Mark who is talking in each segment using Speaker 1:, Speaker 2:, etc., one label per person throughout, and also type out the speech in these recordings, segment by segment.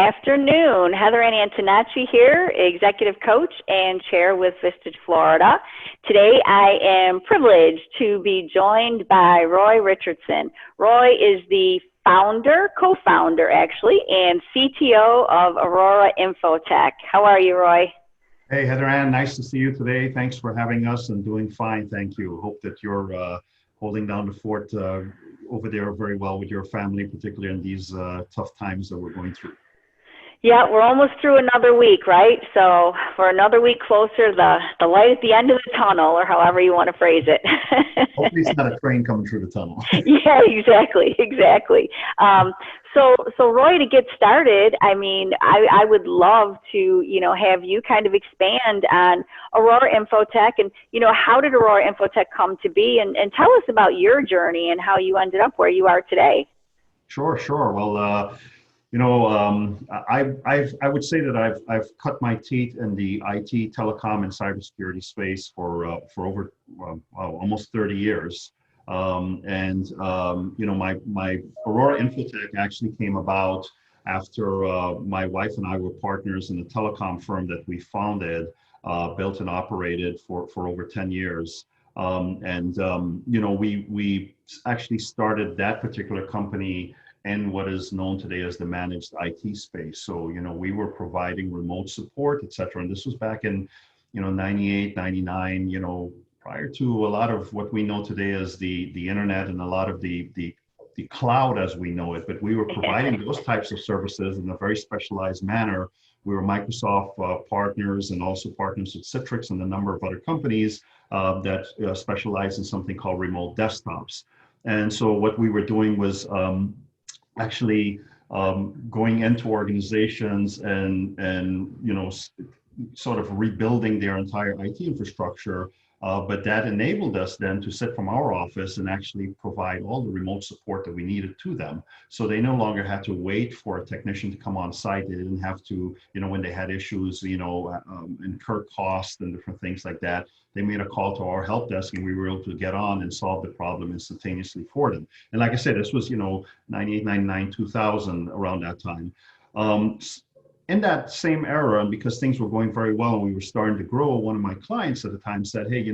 Speaker 1: afternoon. Heather Ann Antonacci here, Executive Coach and Chair with Vistage, Florida. Today I am privileged to be joined by Roy Richardson. Roy is the founder, co-founder actually, and CTO of Aurora Infotech. How are you, Roy?
Speaker 2: Hey, Heather Ann, nice to see you today. Thanks for having us and doing fine, thank you. Hope that you're holding down the fort over there very well with your family, particularly in these tough times that we're going through.
Speaker 1: Yeah, we're almost through another week, right? So we're another week closer, the light at the end of the tunnel, or however you want to phrase it.
Speaker 2: Hopefully it's not a train coming through the tunnel.
Speaker 1: Yeah, exactly. So Roy, to get started, I mean, I would love to, have you kind of expand on Aurora Infotech and, how did Aurora Infotech come to be? And tell us about your journey and how you ended up where you are today.
Speaker 2: Sure. Well, I would say that I've cut my teeth in the IT, telecom, and cybersecurity space for over almost 30 years. My Aurora Infotech actually came about after my wife and I were partners in the telecom firm that we founded, built and operated for over 10 years. We actually started that particular company in what is known today as the managed IT space. So, we were providing remote support, et cetera. And this was back in, 98, 99, prior to a lot of what we know today as the internet and a lot of the cloud as we know it. But we were providing those types of services in a very specialized manner. We were Microsoft partners and also partners with Citrix and a number of other companies that specialize in something called remote desktops. And so what we were doing was actually going into organizations and sort of rebuilding their entire IT infrastructure. But that enabled us then to sit from our office and actually provide all the remote support that we needed to them. So they no longer had to wait for a technician to come on site. They didn't have to, when they had issues, incur costs and different things like that. They made a call to our help desk and we were able to get on and solve the problem instantaneously for them. And like I said, this was, 98, 99, 2000, around that time. In that same era, and because things were going very well and we were starting to grow, one of my clients at the time said, hey,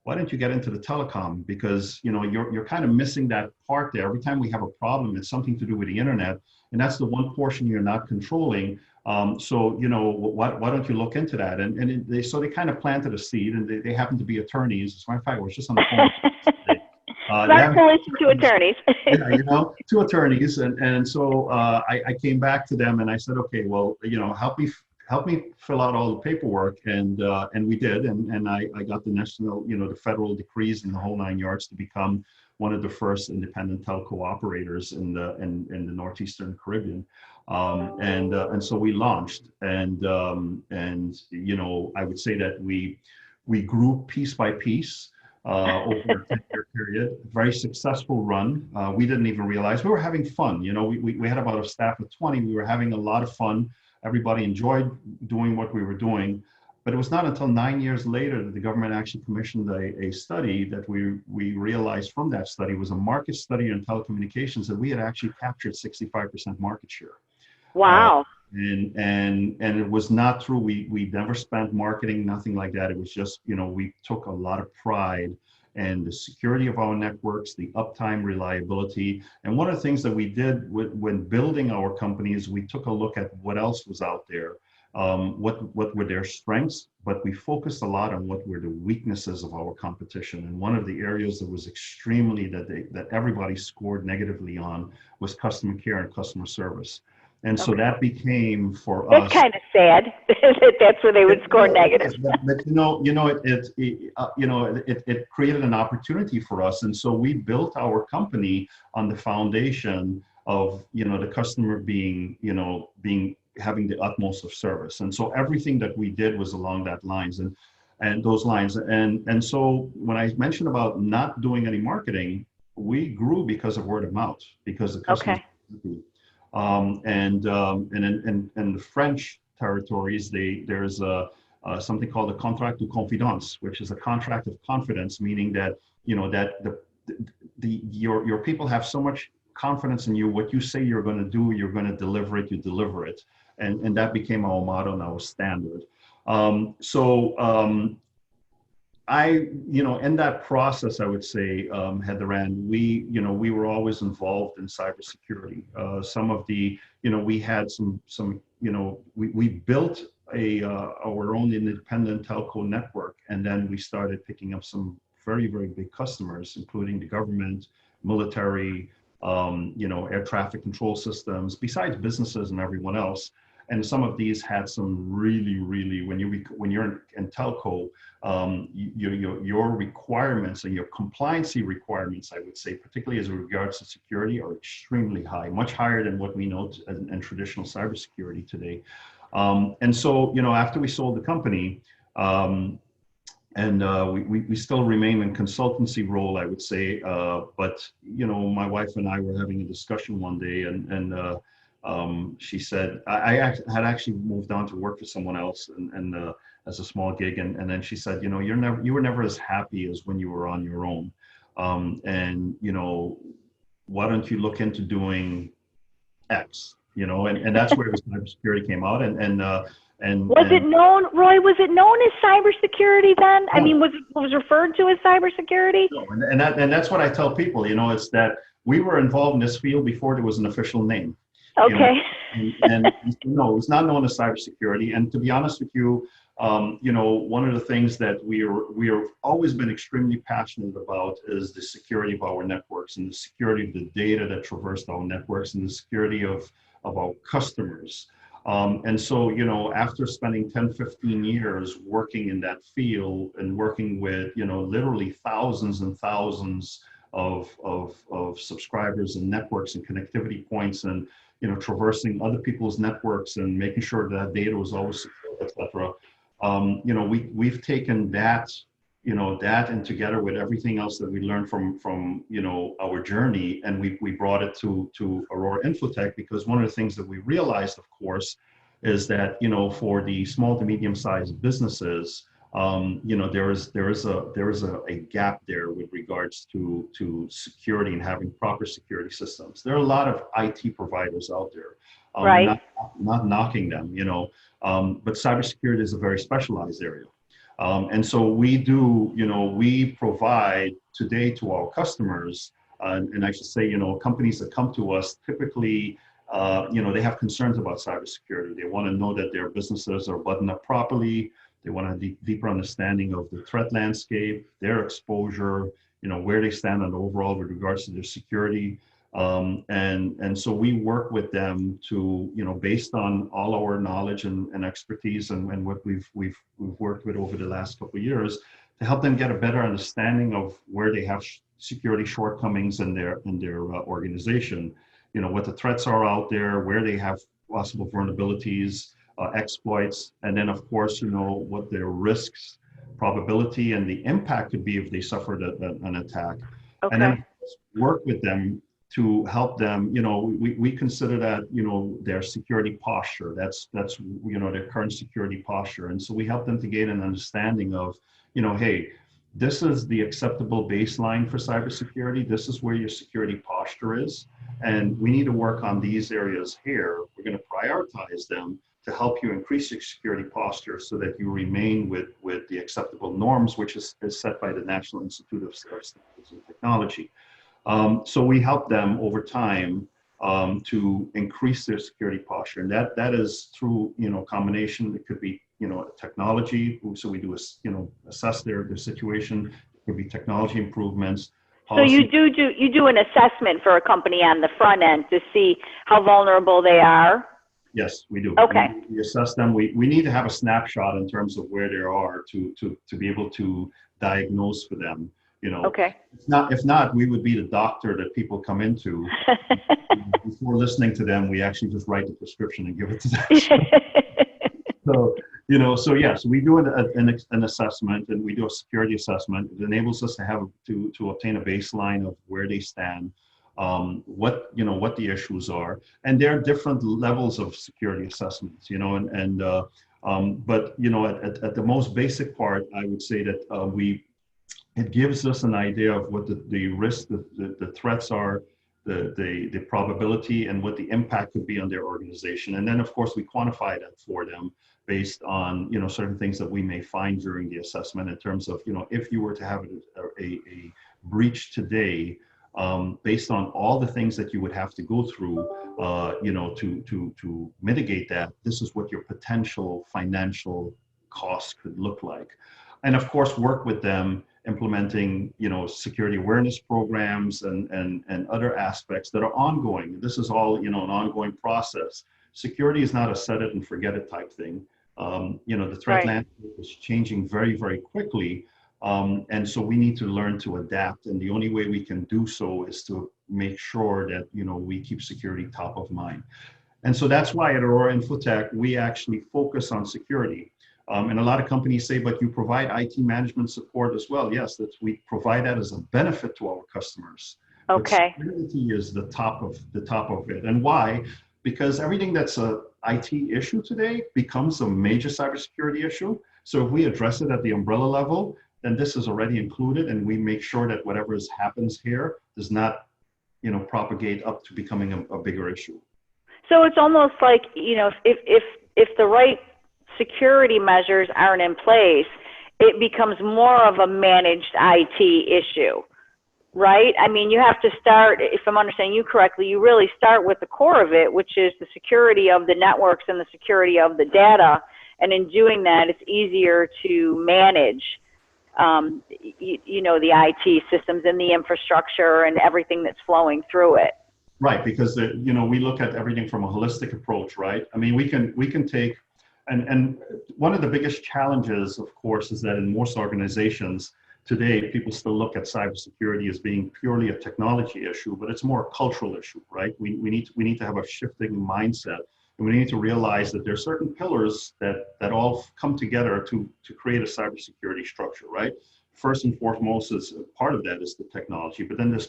Speaker 2: why don't you get into the telecom? Because, you're kind of missing that part there. Every time we have a problem, it's something to do with the internet. And that's the one portion you're not controlling. Why don't you look into that? And they kind of planted a seed and they happen to be attorneys. As a matter of fact, I was just on the phone.
Speaker 1: Two attorneys.
Speaker 2: Two attorneys. And so I came back to them and I said, okay, well, help me fill out all the paperwork. And we did. And I got the national, the federal decrees and the whole 9 yards to become one of the first independent telco operators in the Northeastern Caribbean. And so we launched and I would say that we grew piece by piece. Over a 10-year period, very successful run. We didn't even realize we were having fun. We had about a staff of 20. We were having a lot of fun. Everybody enjoyed doing what we were doing. But it was not until 9 years later that the government actually commissioned a study that we realized from that study was a market study in telecommunications that we had actually captured 65% market share.
Speaker 1: Wow.
Speaker 2: And it was not true. We never spent marketing, nothing like that. It was just, we took a lot of pride in the security of our networks, the uptime, reliability. And one of the things that we did when building our company is we took a look at what else was out there, what were their strengths, but we focused a lot on what were the weaknesses of our competition. And one of the areas that was extremely, that everybody scored negatively on was customer care and customer service. And so that became for us.
Speaker 1: That's kind of sad that that's where they would score negative.
Speaker 2: But it created an opportunity for us, and so we built our company on the foundation of the customer being having the utmost of service, and so everything that we did was along that lines and those lines, and so when I mentioned about not doing any marketing, we grew because of word of mouth because the customers. Okay. And in the French territories, there's something called a contract de confidence, which is a contract of confidence, meaning that your people have so much confidence in you. What you say you're going to do, you're going to deliver it. You deliver it. and that became our motto and our standard. So in that process, I would say, Heather Ann, we were always involved in cybersecurity. Some of the, we had we built our own independent telco network, and then we started picking up some very, very big customers, including the government, military, air traffic control systems, besides businesses and everyone else. And some of these had some really, really, when you're in telco, your requirements and your compliancy requirements, I would say, particularly as regards to security, are extremely high, much higher than what we know in traditional cybersecurity today. And so, after we sold the company, and we still remain in consultancy role, I would say. But my wife and I were having a discussion one day, and she said I had actually moved on to work for someone else, and as a small gig, and then she said, you were never as happy as when you were on your own, and why don't you look into doing X, and that's where the cybersecurity came out, and
Speaker 1: was it known, Roy? Was it known as cybersecurity then? I mean, was it referred to as cybersecurity?
Speaker 2: No, and that's what I tell people. It's that we were involved in this field before there was an official name.
Speaker 1: Okay.
Speaker 2: And no, it's not known as cybersecurity. And to be honest with you, one of the things that we are always been extremely passionate about is the security of our networks and the security of the data that traverse our networks and the security of our customers. And so, after spending 10, 15 years working in that field and working with, literally thousands and thousands of subscribers and networks and connectivity points, and, traversing other people's networks and making sure that data was always secure, et cetera. We've taken that, that and together with everything else that we learned from our journey, and we brought it to Aurora Infotech, because one of the things that we realized, of course, is that, for the small to medium-sized businesses, there is a gap there with regards to security and having proper security systems. There are a lot of IT providers out there,
Speaker 1: right?
Speaker 2: Not knocking them, but cybersecurity is a very specialized area. And so we provide today to our customers, and I should say, companies that come to us typically, they have concerns about cybersecurity. They want to know that their businesses are buttoned up properly. They want a deeper understanding of the threat landscape, their exposure, where they stand on overall with regards to their security. And so we work with them to, based on all our knowledge and expertise and what we've worked with over the last couple of years, to help them get a better understanding of where they have security shortcomings in their organization, what the threats are out there, where they have possible vulnerabilities, exploits, and then of course, what their risks, probability, and the impact could be if they suffered an attack.
Speaker 1: Okay.
Speaker 2: And then work with them to help them, we consider that, their security posture, that's their current security posture. And so we help them to gain an understanding of, hey, this is the acceptable baseline for cybersecurity. This is where your security posture is. And we need to work on these areas here. We're going to prioritize them to help you increase your security posture so that you remain with the acceptable norms, which is set by the National Institute of Standards and Technology. So we help them over time to increase their security posture. And that is through, combination. It could be, technology. So we do, assess their situation. It could be technology improvements.
Speaker 1: Policy. So you do an assessment for a company on the front end to see how vulnerable they are?
Speaker 2: Yes, we do.
Speaker 1: Okay.
Speaker 2: We assess them. We need to have a snapshot in terms of where they are to be able to diagnose for them.
Speaker 1: Okay.
Speaker 2: If not, we would be the doctor that people come into. Before listening to them, we actually just write the prescription and give it to them. So yes, we do an assessment, and we do a security assessment. It enables us to obtain a baseline of where they stand, what the issues are, and there are different levels of security assessments, but at the most basic part, I would say that it gives us an idea of what the risks, the threats are, the probability and what the impact could be on their organization. And then of course we quantify that for them based on, you know, certain things that we may find during the assessment in terms of, you know, if you were to have a breach today, based on all the things that you would have to go through, you know, to mitigate that, this is what your potential financial costs could look like. And of course, work with them implementing, you know, security awareness programs and other aspects that are ongoing. This is all, you know, an ongoing process. Security is not a set it and forget it type thing. You know, the threat landscape is changing very, very quickly. And so we need to learn to adapt. And the only way we can do so is to make sure that, you know, we keep security top of mind. And so that's why at Aurora Infotech, we actually focus on security. And a lot of companies say, but you provide IT management support as well. Yes, we provide that as a benefit to our customers.
Speaker 1: Okay.
Speaker 2: But security is the top of it. And why? Because everything that's a IT issue today becomes a major cybersecurity issue. So if we address it at the umbrella level, then this is already included, and we make sure that whatever happens here does not, you know, propagate up to becoming a bigger issue.
Speaker 1: So it's almost like, you know, if the right security measures aren't in place, it becomes more of a managed IT issue, right? I mean, you have to start, if I'm understanding you correctly, you really start with the core of it, which is the security of the networks and the security of the data. And in doing that, it's easier to manage, you know, the IT systems and the infrastructure and everything that's flowing through it.
Speaker 2: Right, because you know, we look at everything from a holistic approach, right? I mean, we can take, and one of the biggest challenges, of course, is that in most organizations today, people still look at cybersecurity as being purely a technology issue, but it's more a cultural issue, right? We need to have a shifting mindset, and we need to realize that there are certain pillars that all come together to create a cybersecurity structure, right? First and foremost, is part of that is the technology, but then there's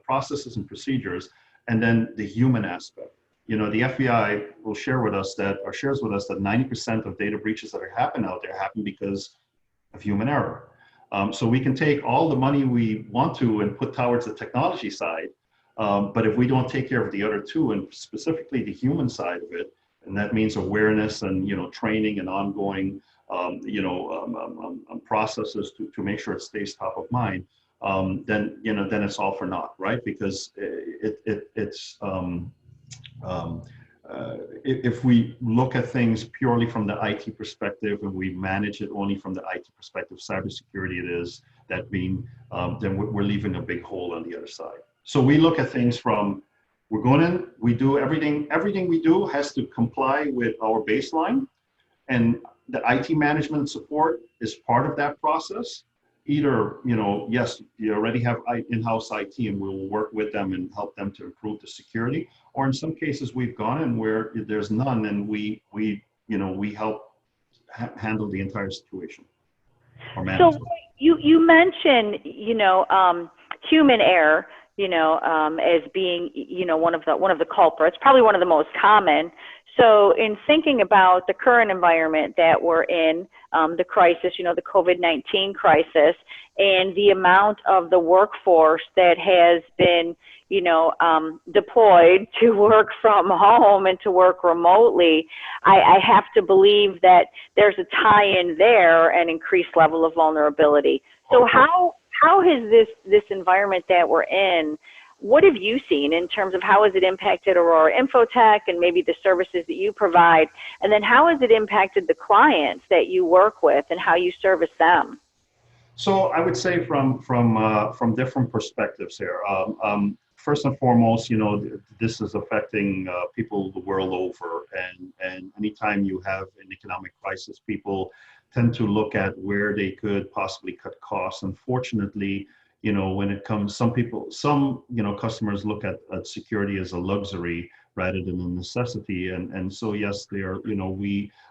Speaker 2: processes and procedures, and then the human aspect. You know, the FBI will share with us that, or shares with us that 90% of data breaches that happen out there happen because of human error. So we can take all the money we want to and put towards the technology side, but if we don't take care of the other two, and specifically the human side of it, and that means awareness and, you know, training and ongoing, you know, processes to make sure it stays top of mind, then, you know, then it's all for naught, right? Because if we look at things purely from the IT perspective and we manage it only from the IT perspective, cybersecurity it is, that being, then we're leaving a big hole on the other side. So we look at things from, we're going in, we do everything we do has to comply with our baseline, and the IT management support is part of that process. Either, you know, yes, you already have in-house IT and we'll work with them and help them to improve the security. Or in some cases we've gone in where there's none and we you know, we help handle the entire situation.
Speaker 1: So you mentioned, you know, human error, you know, as being, you know, one of the culprits, probably one of the most common. So in thinking about the current environment that we're in, the crisis, you know, the COVID-19 crisis, and the amount of the workforce that has been, you know, deployed to work from home and to work remotely, I have to believe that there's a tie-in there, an increased level of vulnerability. So how has this environment that we're in, what have you seen in terms of how has it impacted Aurora Infotech and maybe the services that you provide? And then how has it impacted the clients that you work with and how you service them?
Speaker 2: So I would say from different perspectives here. First and foremost, you know, this is affecting people the world over, and anytime you have an economic crisis, people tend to look at where they could possibly cut costs. Unfortunately, you know, when it comes, some you know, customers look at security as a luxury rather than a necessity. And so, yes, they are, you know,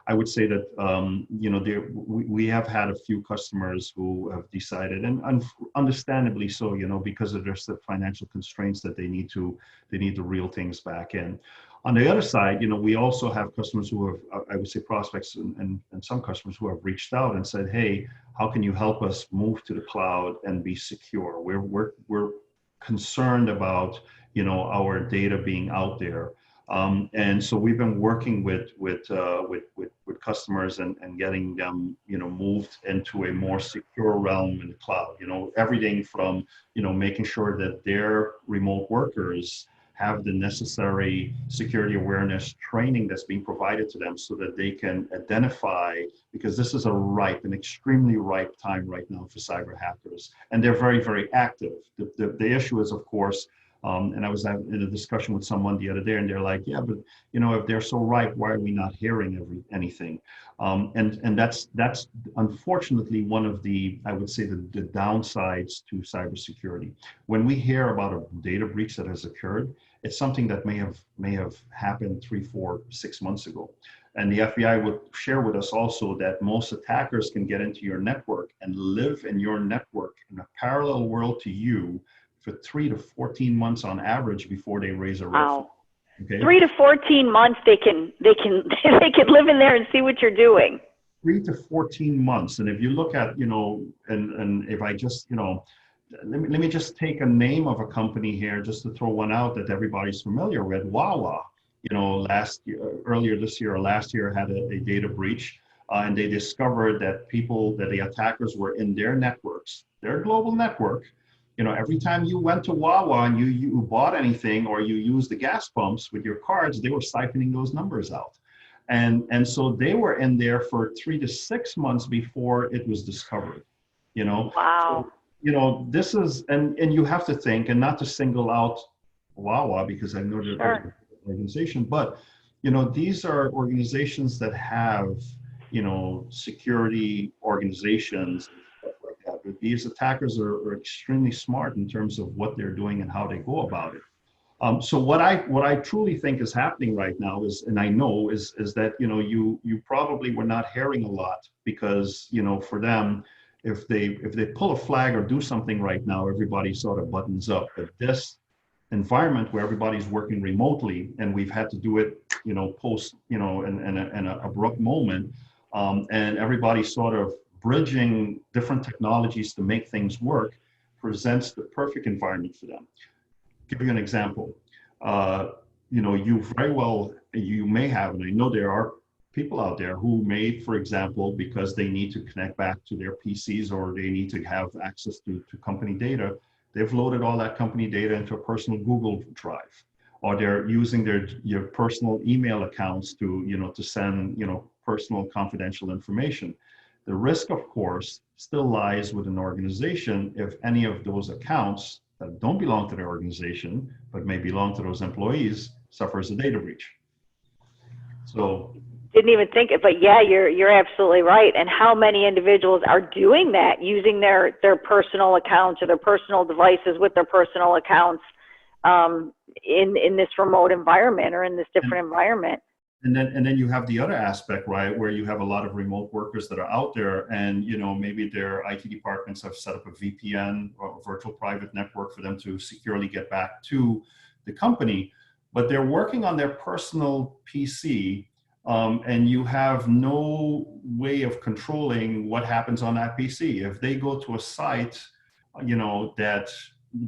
Speaker 2: I would say that, you know, we have had a few customers who have decided, and understandably so, you know, because of their financial constraints, that they need to reel things back in. On the other side, you know, we also have customers who have, I would say prospects and some customers who have reached out and said, hey, how can you help us move to the cloud and be secure? We're concerned about, our data being out there. And so we've been working with customers and getting them, moved into a more secure realm in the cloud. Everything from, making sure that their remote workers have the necessary security awareness training that's being provided to them so that they can identify, because this is an extremely ripe time right now for cyber hackers, and they're very, very active. The issue is, of course, and I was in a discussion with someone the other day, and they're like, yeah, but if they're so ripe, why are we not hearing anything? And that's unfortunately one of the, I would say, the downsides to cybersecurity. When we hear about a data breach that has occurred, it's something that may have happened 3, 4, 6 months ago. And the FBI would share with us also that most attackers can get into your network and live in your network in a parallel world to you for 3 to 14 months on average before they raise a red flag.
Speaker 1: Wow.
Speaker 2: Okay.
Speaker 1: 3 to 14 months they can they can live in there and see what you're doing.
Speaker 2: 3 to 14 months. And if you look at, and if I just, let me just take a name of a company here just to throw one out that everybody's familiar with. Wawa, earlier this year or last year had a data breach, and they discovered that the attackers were in their networks, their global network. Every time you went to Wawa and you bought anything or you used the gas pumps with your cards, they were siphoning those numbers out. And so they were in there for 3 to 6 months before it was discovered,
Speaker 1: Wow.
Speaker 2: So, this is, and you have to think, and not to single out Wawa because I know they're an organization, but, these are organizations that have, security organizations. These attackers are extremely smart in terms of what they're doing and how they go about it. So what I truly think is happening right now is, and I know is that you probably were not hearing a lot because for them, if they pull a flag or do something right now, everybody sort of buttons up. But this environment where everybody's working remotely and we've had to do it post in an abrupt moment, and everybody sort of bridging different technologies to make things work presents the perfect environment for them. Give you an example. You may have, and I know there are people out there who may, for example, because they need to connect back to their PCs or they need to have access to company data, they've loaded all that company data into a personal Google Drive, or they're using your personal email accounts to send personal confidential information. The risk, of course, still lies with an organization if any of those accounts that don't belong to their organization, but may belong to those employees, suffers a data breach. So,
Speaker 1: didn't even think it, but yeah, you're absolutely right. And how many individuals are doing that, using their personal accounts or their personal devices with their personal accounts in this remote environment or in this different environment?
Speaker 2: And then you have the other aspect, right, where you have a lot of remote workers that are out there, and maybe their IT departments have set up a VPN or a virtual private network for them to securely get back to the company, but they're working on their personal PC, and you have no way of controlling what happens on that PC. If they go to a site, that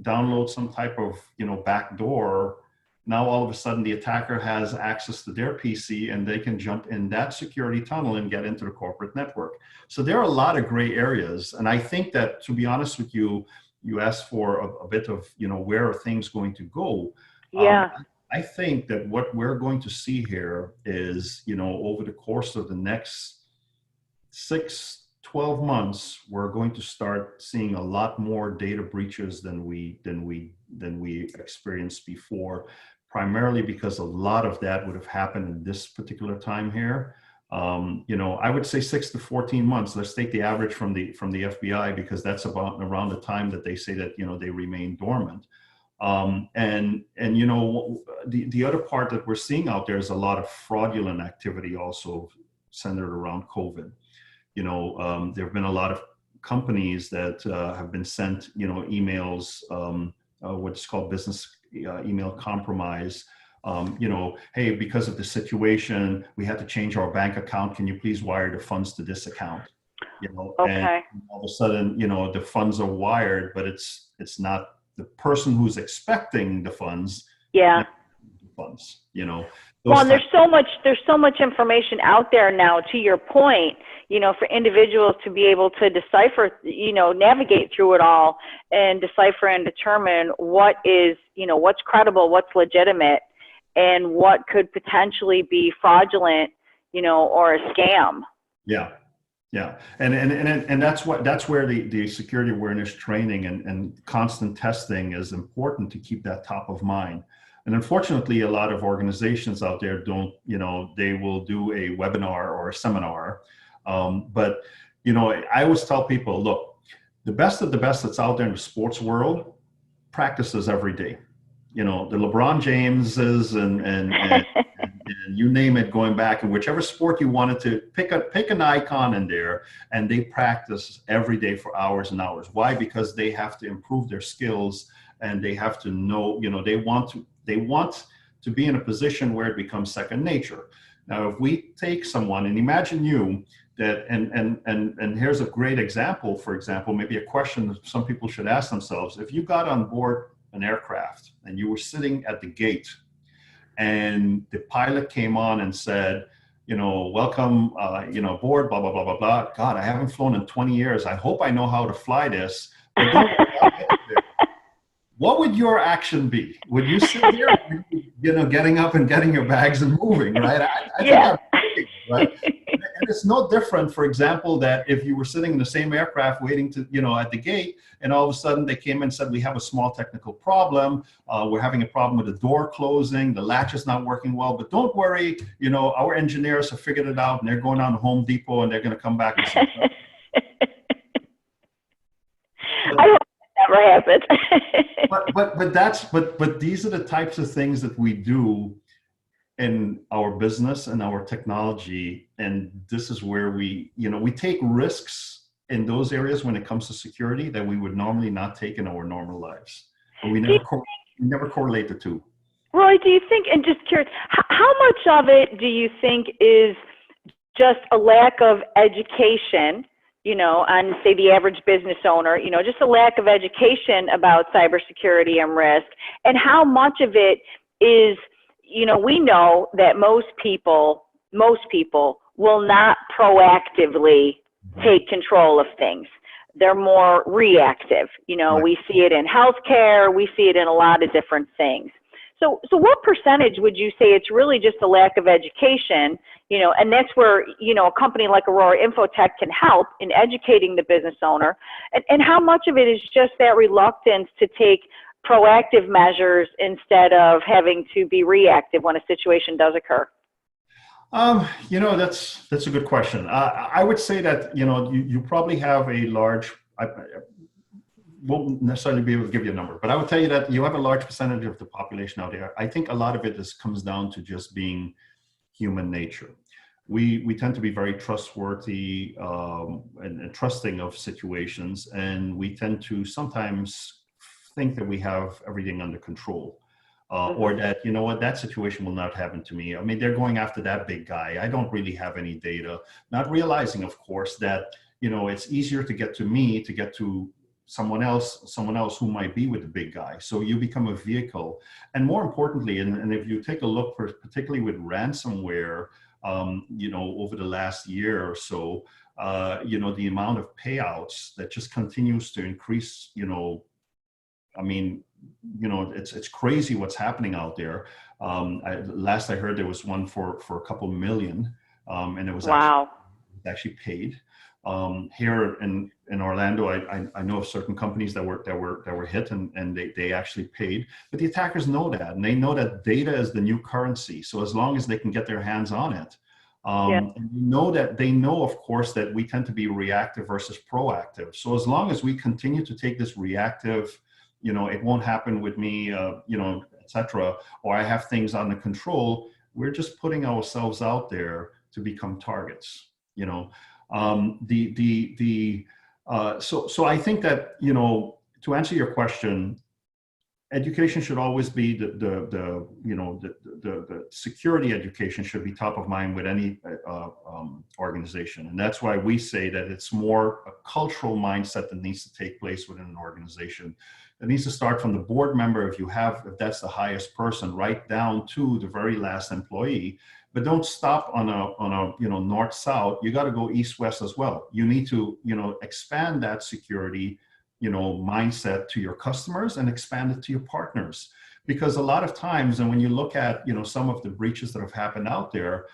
Speaker 2: downloads some type of backdoor, now all of a sudden the attacker has access to their PC and they can jump in that security tunnel and get into the corporate network. So there are a lot of gray areas. And I think that, to be honest with you, you asked for a bit of, where are things going to go?
Speaker 1: Yeah.
Speaker 2: I think that what we're going to see here is, over the course of the next 6-12 months, we're going to start seeing a lot more data breaches than we experienced before, primarily because a lot of that would have happened in this particular time here. I would say 6 to 14 months. Let's take the average from the FBI, because that's about around the time that they say that they remain dormant. The other part that we're seeing out there is a lot of fraudulent activity also centered around COVID. There have been a lot of companies that have been sent, emails, what's called business email compromise. Hey, because of the situation, we had to change our bank account. Can you please wire the funds to this account?
Speaker 1: Okay.
Speaker 2: And all of a sudden, the funds are wired, but it's not the person who's expecting the funds,
Speaker 1: Yeah.
Speaker 2: funds, you know.
Speaker 1: Well,
Speaker 2: Those
Speaker 1: and there's so much information out there now, to your point, for individuals to be able to decipher, navigate through it all and decipher and determine what is, what's credible, what's legitimate, and what could potentially be fraudulent, or a scam.
Speaker 2: Yeah. Yeah, and that's where the security awareness training and constant testing is important to keep that top of mind. And unfortunately, a lot of organizations out there don't, they will do a webinar or a seminar. But, I always tell people, look, the best of the best that's out there in the sports world practices every day. The LeBron Jameses and you name it, going back, and whichever sport you wanted to pick an icon in there, and they practice every day for hours and hours. Why? Because they have to improve their skills, and they have to know, they want to be in a position where it becomes second nature. Now, if we take someone, and imagine you that, and here's a great example, for example, maybe a question that some people should ask themselves: if you got on board an aircraft and you were sitting at the gate, and the pilot came on and said, welcome, aboard, blah, blah, blah, blah, blah. God, I haven't flown in 20 years. I hope I know how to fly this. But don't worry, I'll get there. What would your action be? Would you sit there, getting up and getting your bags and moving, right? I think
Speaker 1: Yeah.
Speaker 2: I'm thinking, right? And it's no different, for example, that if you were sitting in the same aircraft waiting to, at the gate, and all of a sudden they came and said, we have a small technical problem. We're having a problem with the door closing. The latch is not working well, but don't worry. Our engineers have figured it out, and they're going on to Home Depot, and they're going to come back and say,
Speaker 1: I hope that never happens.
Speaker 2: but these are the types of things that we do in our business and our technology. And this is where we take risks in those areas when it comes to security that we would normally not take in our normal lives. But we never correlate the two.
Speaker 1: Roy, do you think, and just curious, how much of it do you think is just a lack of education, on, say, the average business owner, just a lack of education about cybersecurity and risk, and how much of it is, we know that most people will not proactively take control of things. They're more reactive.
Speaker 2: Right.
Speaker 1: We see it in healthcare. We see it in a lot of different things. So what percentage would you say it's really just a lack of education, and that's where, a company like Aurora Infotech can help in educating the business owner, and how much of it is just that reluctance to take proactive measures instead of having to be reactive when a situation does occur?
Speaker 2: That's a good question. I would say that, you probably have a large, I won't necessarily be able to give you a number, but I would tell you that you have a large percentage of the population out there. I think a lot of it comes down to just being human nature. We tend to be very trustworthy and trusting of situations, and we tend to sometimes think that we have everything under control. Or that, that situation will not happen to me. I mean, they're going after that big guy. I don't really have any data. Not realizing, of course, that, it's easier to get to me to get to someone else who might be with the big guy. So you become a vehicle. And more importantly, and if you take a look, particularly with ransomware, over the last year or so, the amount of payouts that just continues to increase, I mean, it's crazy what's happening out there. Last I heard, there was one for a couple million, and it was
Speaker 1: wow.
Speaker 2: actually paid. Here in Orlando, I know of certain companies that were hit, and they actually paid. But the attackers know that, and they know that data is the new currency. So as long as they can get their hands on it, and they know, of course, that we tend to be reactive versus proactive. So as long as we continue to take this reactive, it won't happen with me, etc., or I have things under control, we're just putting ourselves out there to become targets. So I think that, to answer your question, education should always be the security education should be top of mind with any organization. And that's why we say that it's more a cultural mindset that needs to take place within an organization. It needs to start from the board member, if that's the highest person, right down to the very last employee. But don't stop on a north-south. You got to go east-west as well. You need to expand that security mindset to your customers and expand it to your partners. Because a lot of times, and when you look at some of the breaches that have happened out there,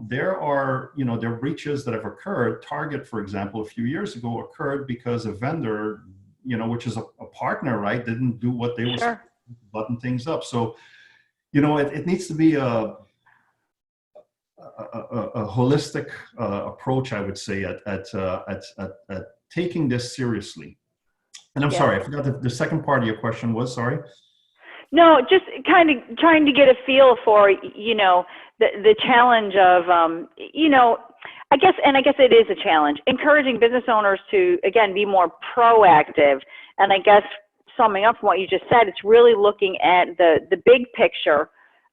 Speaker 2: there are breaches that have occurred. Target, for example, a few years ago occurred because a vendor, which is a partner, right, didn't do what they were supposed to button things up. So it needs to be a holistic approach, I would say, at taking this seriously. And I'm sorry, I forgot the second part of your question was, sorry.
Speaker 1: No, just kind of trying to get a feel for, the challenge of, I guess it is a challenge, encouraging business owners to, again, be more proactive. And I guess summing up from what you just said, it's really looking at the big picture,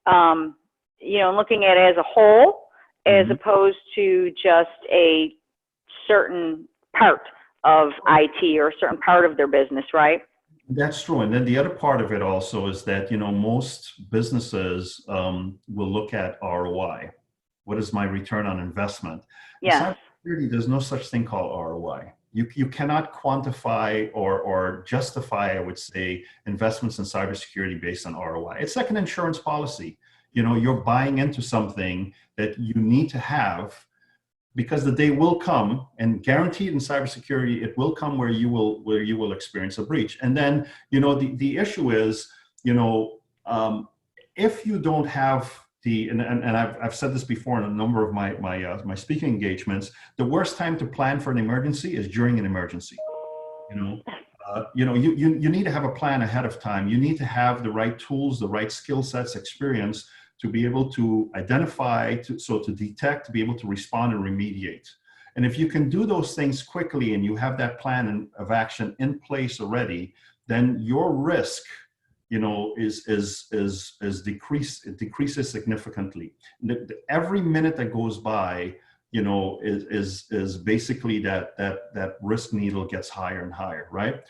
Speaker 1: and looking at it as a whole, as opposed to just a certain part of IT or a certain part of their business, right?
Speaker 2: That's true. And then the other part of it also is that, most businesses will look at ROI. What is my return on investment?
Speaker 1: Yeah.
Speaker 2: Cybersecurity, there's no such thing called ROI. You cannot quantify or justify, I would say, investments in cybersecurity based on ROI. It's like an insurance policy. You're buying into something that you need to have, because the day will come, and guaranteed in cybersecurity, it will come where you will experience a breach. And then, the issue is, if you don't have and I've said this before in a number of my speaking engagements, the worst time to plan for an emergency is during an emergency. You need to have a plan ahead of time. You need to have the right tools, the right skill sets, experience to be able to identify, to detect, to be able to respond and remediate. And if you can do those things quickly and you have that plan of action in place already, then your risk, is decreased. It decreases significantly. Every minute that goes by, is basically that risk needle gets higher and higher, right?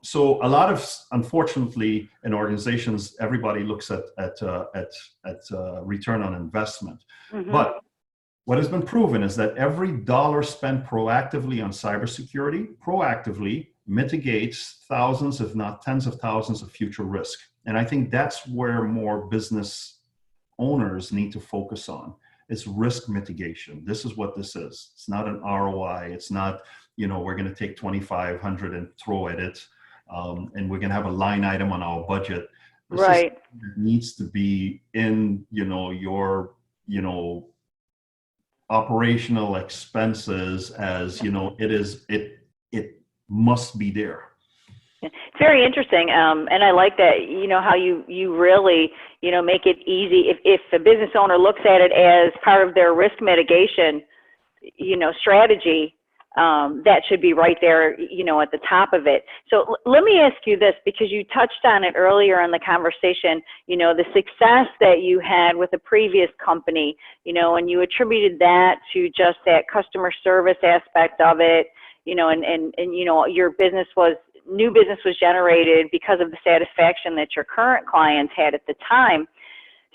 Speaker 2: So a lot of, unfortunately, in organizations, everybody looks at return on investment. But what has been proven is that every dollar spent proactively on cybersecurity proactively mitigates thousands, if not tens of thousands, of future risk. And I think that's where more business owners need to focus on. It's risk mitigation. This is what this is. It's not an ROI. It's not, we're going to take 2,500 and throw at it, and we're going to have a line item on our budget. Right. It needs to be in, your, operational expenses, as it must be there.
Speaker 1: It's very interesting, and I like that. How you really make it easy. If a business owner looks at it as part of their risk mitigation, strategy, that should be right there, at the top of it. So let me ask you this, because you touched on it earlier in the conversation, the success that you had with a previous company, and you attributed that to just that customer service aspect of it, and your new business was generated because of the satisfaction that your current clients had at the time.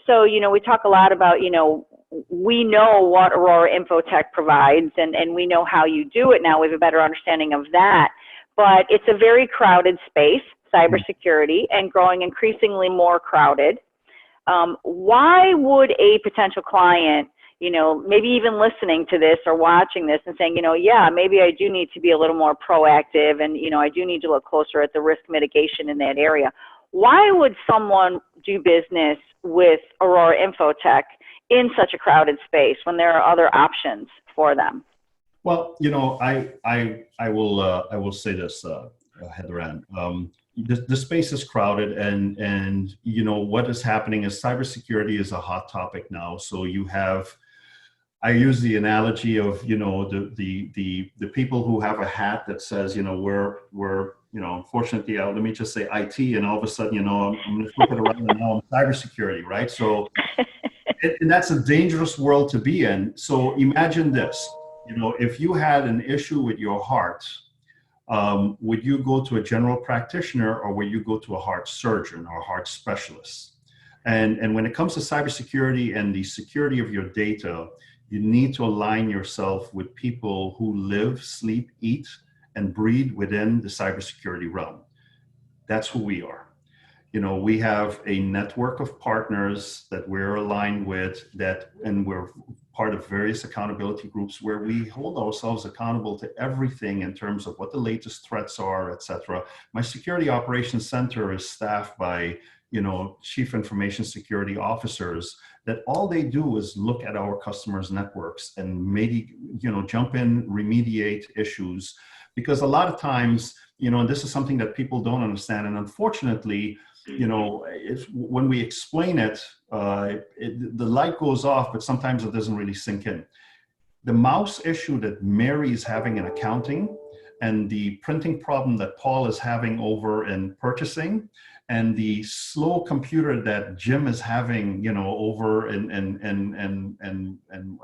Speaker 1: So, we talk a lot about, we know what Aurora Infotech provides, and we know how you do it now. We have a better understanding of that. But it's a very crowded space, cybersecurity, and growing increasingly more crowded. Why would a potential client, maybe even listening to this or watching this and saying, yeah, maybe I do need to be a little more proactive, and, I do need to look closer at the risk mitigation in that area. Why would someone do business with Aurora Infotech in such a crowded space when there are other options for them?
Speaker 2: Well, I will say this, Heather Ann. The space is crowded, and what is happening is cybersecurity is a hot topic now. So I use the analogy of the people who have a hat that says we're unfortunately, let me just say IT, and all of a sudden, I'm going to flip it around, and now I'm cybersecurity, right? So, and that's a dangerous world to be in. So imagine this, if you had an issue with your heart, would you go to a general practitioner, or would you go to a heart surgeon or heart specialist? And when it comes to cybersecurity and the security of your data, you need to align yourself with people who live, sleep, eat, and breathe within the cybersecurity realm. That's who we are. We have a network of partners that we're aligned with, and we're part of various accountability groups where we hold ourselves accountable to everything in terms of what the latest threats are, et cetera. My security operations center is staffed by chief information security officers that all they do is look at our customers' networks and maybe, jump in, remediate issues. Because a lot of times, and this is something that people don't understand, and unfortunately, when we explain it, the light goes off, but sometimes it doesn't really sink in. The mouse issue that Mary is having in accounting, and the printing problem that Paul is having over in purchasing, and the slow computer that Jim is having, over and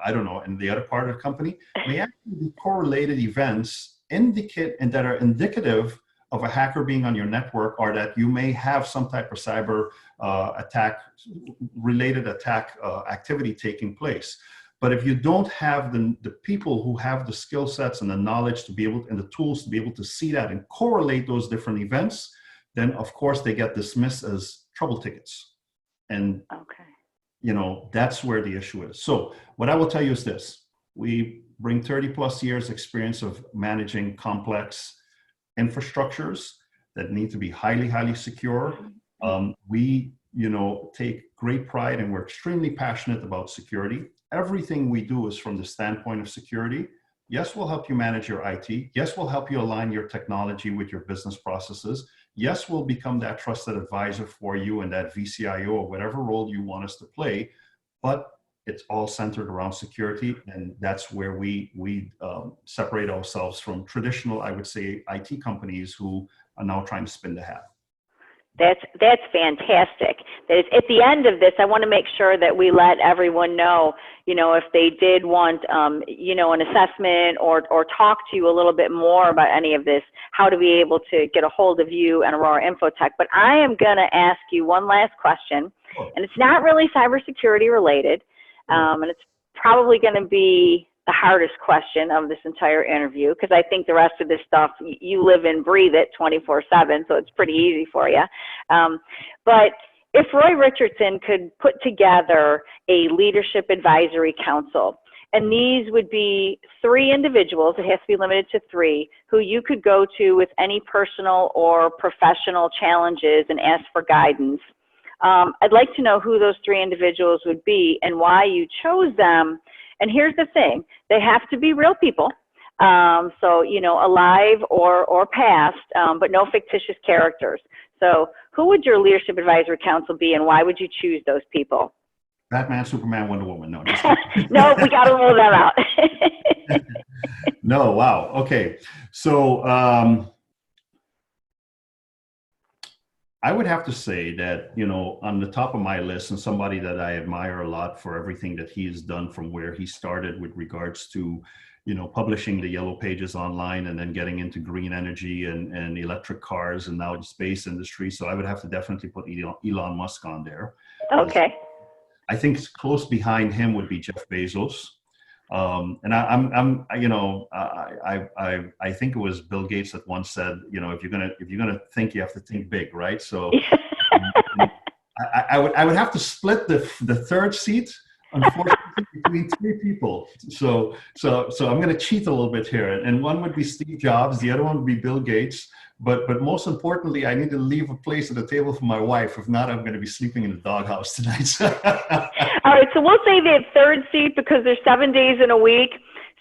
Speaker 2: I don't know, in the other part of the company, may actually be correlated events and that are indicative of a hacker being on your network, or that you may have some type of cyber related attack activity taking place. But if you don't have the people who have the skill sets and the knowledge to be able, and the tools to be able to see that and correlate those different events, then of course they get dismissed as trouble tickets. And that's where the issue is. So what I will tell you is this: we bring 30 plus years experience of managing complex infrastructures that need to be highly, highly secure. We, take great pride, and we're extremely passionate about security. Everything we do is from the standpoint of security. Yes, we'll help you manage your IT. Yes, we'll help you align your technology with your business processes. Yes, we'll become that trusted advisor for you and that VCIO, or whatever role you want us to play. But it's all centered around security, and that's where we separate ourselves from traditional, I would say, IT companies who are now trying to spin the hat.
Speaker 1: That's fantastic. That is, at the end of this, I want to make sure that we let everyone know, if they did want, an assessment or talk to you a little bit more about any of this, how to be able to get a hold of you and Aurora Infotech. But I am going to ask you one last question, and it's not really cybersecurity related, and it's probably going to be the hardest question of this entire interview, because I think the rest of this stuff, you live and breathe it 24/7, so it's pretty easy for you. But if Roy Richardson could put together a leadership advisory council, and these would be 3 individuals, it has to be limited to 3, who you could go to with any personal or professional challenges and ask for guidance, I'd like to know who those 3 individuals would be and why you chose them. And here's the thing: they have to be real people, so alive or past, but no fictitious characters. So who would your leadership advisory council be, and why would you choose those people?
Speaker 2: Batman, Superman, Wonder Woman. No, just
Speaker 1: no, we got to rule them out.
Speaker 2: No, wow. Okay, so I would have to say that, on the top of my list, and somebody that I admire a lot for everything that he has done from where he started with regards to, publishing the yellow pages online, and then getting into green energy and electric cars, and now the space industry. So I would have to definitely put Elon Musk on there.
Speaker 1: Okay.
Speaker 2: I think close behind him would be Jeff Bezos. And I think it was Bill Gates that once said, if you're gonna think, you have to think big, right? So I would have to split the 3rd seat, unfortunately, between 3 people. So I'm gonna cheat a little bit here, and one would be Steve Jobs, the other one would be Bill Gates. But most importantly, I need to leave a place at the table for my wife. If not, I'm going to be sleeping in the doghouse tonight.
Speaker 1: All right, so we'll say that 3rd seat, because there's 7 days in a week.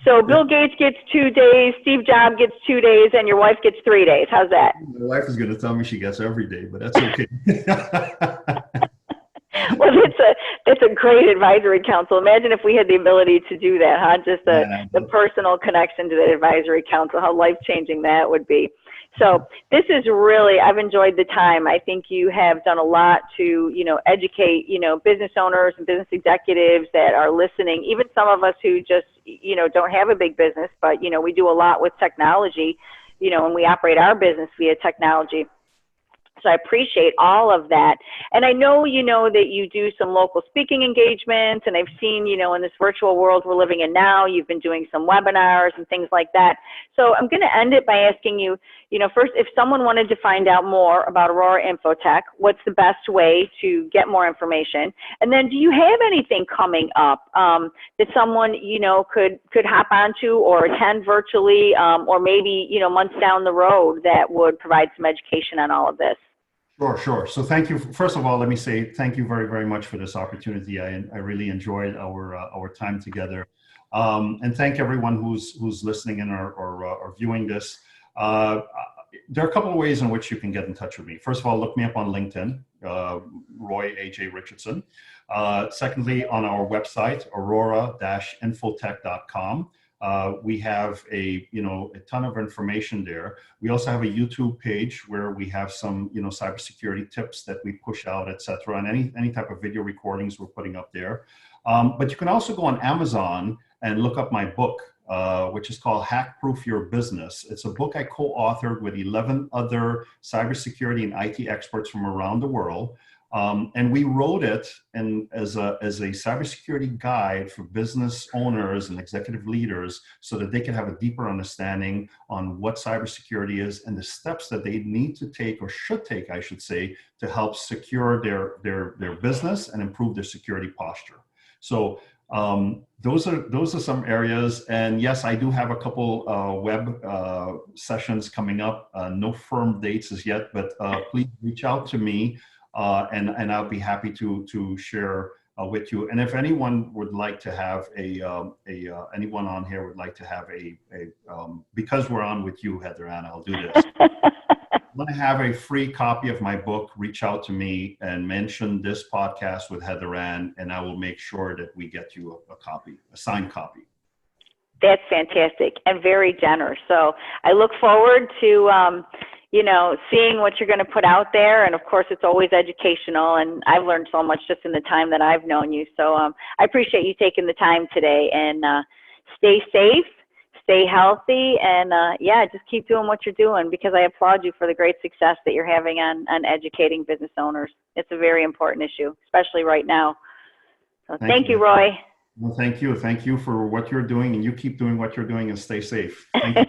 Speaker 1: So Bill Gates gets 2 days, Steve Jobs gets 2 days, and your wife gets 3 days. How's that?
Speaker 2: My wife is going to tell me she gets every day, but that's okay.
Speaker 1: Well, that's a great advisory council. Imagine if we had the ability to do that, huh? Just the personal connection to the advisory council, how life-changing that would be. So this is really, I've enjoyed the time. I think you have done a lot to, educate, business owners and business executives that are listening, even some of us who just, don't have a big business, but, we do a lot with technology, and we operate our business via technology. So I appreciate all of that. And I know, that you do some local speaking engagements, and I've seen, in this virtual world we're living in now, you've been doing some webinars and things like that. So I'm going to end it by asking you, first, if someone wanted to find out more about Aurora Infotech, what's the best way to get more information? And then do you have anything coming up that someone, could hop onto or attend virtually, or maybe, months down the road that would provide some education on all of this?
Speaker 2: Sure. So thank you. First of all, let me say thank you very, very much for this opportunity. I really enjoyed our time together, and thank everyone who's listening in or viewing this. There are a couple of ways in which you can get in touch with me. First of all, look me up on LinkedIn, Roy A.J. Richardson. Secondly, on our website, aurora-infotech.com. We have a ton of information there. We also have a YouTube page where we have some cybersecurity tips that we push out, etc., and any type of video recordings we're putting up there. But you can also go on Amazon and look up my book, which is called Hack Proof Your Business. It's a book I co-authored with 11 other cybersecurity and IT experts from around the world. And we wrote it as a cybersecurity guide for business owners and executive leaders so that they can have a deeper understanding on what cybersecurity is and the steps that they need to take, or should take, I should say, to help secure their business and improve their security posture. So those are some areas. And yes, I do have a couple web sessions coming up. No firm dates as yet, but please reach out to me. And I'll be happy to share with you. And if anyone would like to have anyone on here would like to have because we're on with you, Heather Ann, I'll do this. Want to have a free copy of my book, reach out to me and mention this podcast with Heather Ann, and I will make sure that we get you a copy, a signed copy.
Speaker 1: That's fantastic and very generous. So I look forward to seeing what you're going to put out there. And of course, it's always educational. And I've learned so much just in the time that I've known you. So I appreciate you taking the time today, and stay safe, stay healthy, and just keep doing what you're doing, because I applaud you for the great success that you're having on educating business owners. It's a very important issue, especially right now. So thank you, Roy.
Speaker 2: Well, thank you. Thank you for what you're doing, and you keep doing what you're doing, and stay safe. Thank you.